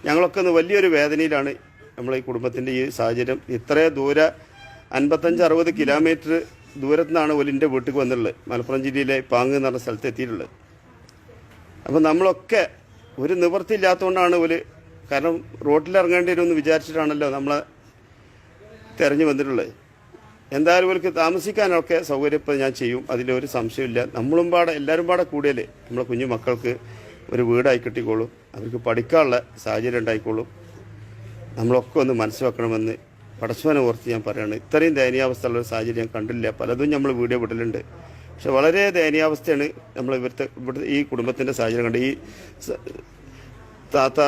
ഞങ്ങളൊക്കെ ഒന്ന് വലിയൊരു വേദനയിലാണ്. നമ്മളെ ഈ കുടുംബത്തിൻ്റെ ഈ സാഹചര്യം. ഇത്രയും ദൂരെ 55-60 കിലോമീറ്റർ ദൂരത്തു നിന്നാണ് ഒലിൻ്റെ വീട്ടിലേക്ക് വന്നിട്ടുള്ളത്. മലപ്പുറം ജില്ലയിലെ പാങ്ങ് എന്ന് പറഞ്ഞ സ്ഥലത്ത് എത്തിയിട്ടുള്ളത്. അപ്പം നമ്മളൊക്കെ ഒരു നിവൃത്തി ഇല്ലാത്തതുകൊണ്ടാണ് കാരണം റോട്ടിലിറങ്ങേണ്ടി വരുമെന്ന് വിചാരിച്ചിട്ടാണല്ലോ നമ്മളെ തിരഞ്ഞു വന്നിട്ടുള്ളത്. എന്തായാലും ഇവർക്ക് താമസിക്കാനൊക്കെ സൗകര്യം ഇപ്പം ഞാൻ ചെയ്യും, അതിലൊരു സംശയമില്ല. എല്ലാവരും പാടെ കൂടിയല്ലേ നമ്മളെ കുഞ്ഞു മക്കൾക്ക് ഒരു വീടായി കിട്ടിക്കോളും, അവർക്ക് പഠിക്കാനുള്ള സാഹചര്യം ഉണ്ടായിക്കോളും. നമ്മളൊക്കെ ഒന്ന് മനസ്സിലാക്കണമെന്ന് പടച്ചവനെ ഓർത്ത് ഞാൻ പറയുകയാണ്. ഇത്രയും ദയനീയാവസ്ഥയുള്ള ഒരു സാഹചര്യം ഞാൻ കണ്ടില്ല. പലതും നമ്മൾ വീഡിയോ വിടലുണ്ട്, പക്ഷെ വളരെ ദയനീയാവസ്ഥയാണ് നമ്മൾ ഇവിടുത്തെ ഈ കുടുംബത്തിൻ്റെ സാഹചര്യം കണ്ട്. ഈ താത്ത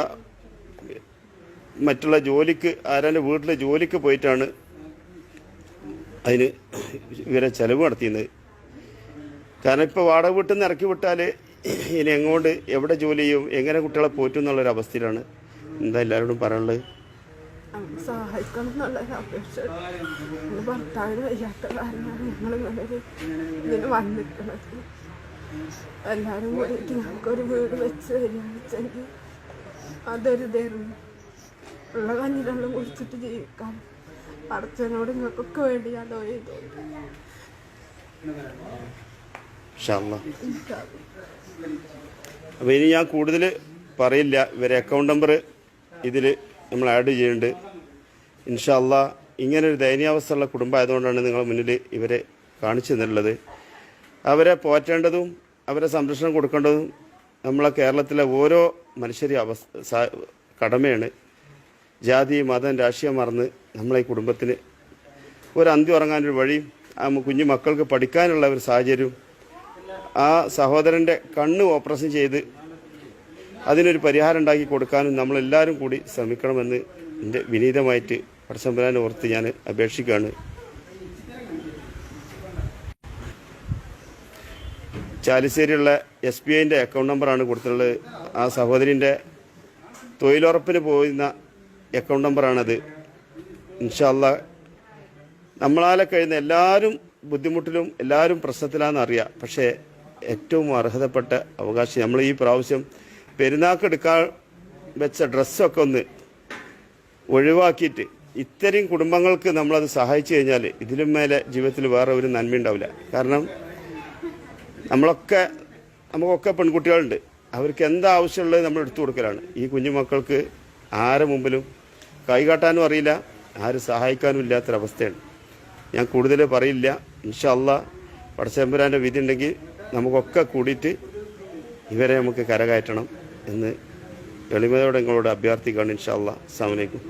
മറ്റുള്ള ജോലിക്ക് ആരാൻ്റെ വീട്ടിൽ ജോലിക്ക് പോയിട്ടാണ് അതിന് ഇവരെ ചിലവ് നടത്തിയത്. കാരണം ഇപ്പോൾ വാടക വീട്ടിൽ നിന്ന് ഇറക്കി വിട്ടാൽ ഇനി എങ്ങോട്ട് എവിടെ ജോലി ചെയ്യും, എങ്ങനെ കുട്ടികളെ പോറ്റും എന്നുള്ളൊരവസ്ഥയിലാണ്. എന്താ എല്ലാവരോടും പറയാനുള്ളത്? സഹായിക്കണം എന്നുള്ളൊരു അപേക്ഷ. ഭർത്താവിന് വയ്യാത്ത കാരണമാണ് ഞങ്ങളിങ്ങനെ ഇതിന് വന്നിട്ടുള്ളത്. എല്ലാവരും കൂടിയിട്ട് ഞങ്ങൾക്കൊരു വീട് വെച്ച് തരുമെങ്കിൽ അതൊരു ഇതായിരുന്നു. ഉള്ള കഞ്ഞിരെല്ലാം കുടിച്ചിട്ട് ജീവിക്കാൻ അടച്ചതിനോട് നിങ്ങൾക്കൊക്കെ വേണ്ടി ഞാൻ ചെയ്തു. അപ്പോൾ ഇനി ഞാൻ കൂടുതൽ പറയില്ല. ഇവരെ അക്കൗണ്ട് നമ്പർ ഇതിൽ നമ്മൾ ആഡ് ചെയ്യുന്നുണ്ട്. ഇൻഷാ അള്ളാ ഇങ്ങനൊരു ദയനീയാവസ്ഥയുള്ള കുടുംബമായതുകൊണ്ടാണ് നിങ്ങളുടെ മുന്നിൽ ഇവരെ കാണിച്ചു തന്നിട്ടുള്ളത്. അവരെ പോറ്റേണ്ടതും അവരെ സംരക്ഷണം കൊടുക്കേണ്ടതും നമ്മളെ കേരളത്തിലെ ഓരോ മനുഷ്യരും കടമയാണ്. ജാതി മതം രാഷ്ട്രീയം മറന്ന് നമ്മളെ ഈ കുടുംബത്തിന് ഒരു അന്ത്യം ഉറങ്ങാനൊരു വഴിയും കുഞ്ഞു മക്കൾക്ക് പഠിക്കാനുള്ള ഒരു സാഹചര്യവും ആ സഹോദരൻ്റെ കണ്ണ് ഓപ്പറേഷൻ ചെയ്ത് അതിനൊരു പരിഹാരം ഉണ്ടാക്കി കൊടുക്കാനും നമ്മളെല്ലാവരും കൂടി ശ്രമിക്കണമെന്ന് എൻ്റെ വിനീതമായിട്ട് പടച്ചമ്പുരാനെ ഓർത്ത് ഞാൻ അപേക്ഷിക്കുകയാണ്. ചാലിശ്ശേരിയുള്ള SBIൻ്റെ അക്കൗണ്ട് നമ്പറാണ് കൊടുത്തിട്ടുള്ളത്. ആ സഹോദരിൻ്റെ തൊഴിലുറപ്പിന് പോയിരുന്ന അക്കൗണ്ട് നമ്പറാണത്. ഇൻഷാ അള്ളാ നമ്മളാലെ കഴിയുന്ന എല്ലാവരും ബുദ്ധിമുട്ടിലും എല്ലാവരും പ്രശ്നത്തിലാണെന്ന് അറിയാം. പക്ഷേ ഏറ്റവും അർഹതപ്പെട്ട അവകാശം നമ്മൾ ഈ പ്രാവശ്യം പെരുന്നാൾക്ക് എടുക്കാൻ വെച്ച ഡ്രസ്സൊക്കെ ഒന്ന് ഒഴിവാക്കിയിട്ട് ഇത്രയും കുടുംബങ്ങൾക്ക് നമ്മളത് സഹായിച്ചു കഴിഞ്ഞാൽ ഇതിലും മേലെ ജീവിതത്തിൽ വേറെ ഒരു നന്മ ഉണ്ടാവില്ല. കാരണം നമുക്കൊക്കെ പെൺകുട്ടികളുണ്ട്, അവർക്ക് എന്താ ആവശ്യമുള്ളത് നമ്മൾ എടുത്തു കൊടുക്കലാണ്. ഈ കുഞ്ഞുമക്കൾക്ക് ആരെ മുമ്പിലും കൈകാട്ടാനും അറിയില്ല, ആരും സഹായിക്കാനും ഇല്ലാത്തൊരവസ്ഥയാണ്. ഞാൻ കൂടുതൽ പറയില്ല. ഇൻഷാ അള്ളാ പടച്ചമ്പുരാൻ്റെ വിധി ഉണ്ടെങ്കിൽ നമുക്കൊക്കെ കൂടിയിട്ട് ഇവരെ നമുക്ക് കരകയറ്റണം എന്ന് എളിമയോടെ നിങ്ങളോട് അഭ്യർത്ഥിക്കുകയാണ്. ഇൻഷാ അള്ളാ. അസ്സലാമു അലൈക്കും.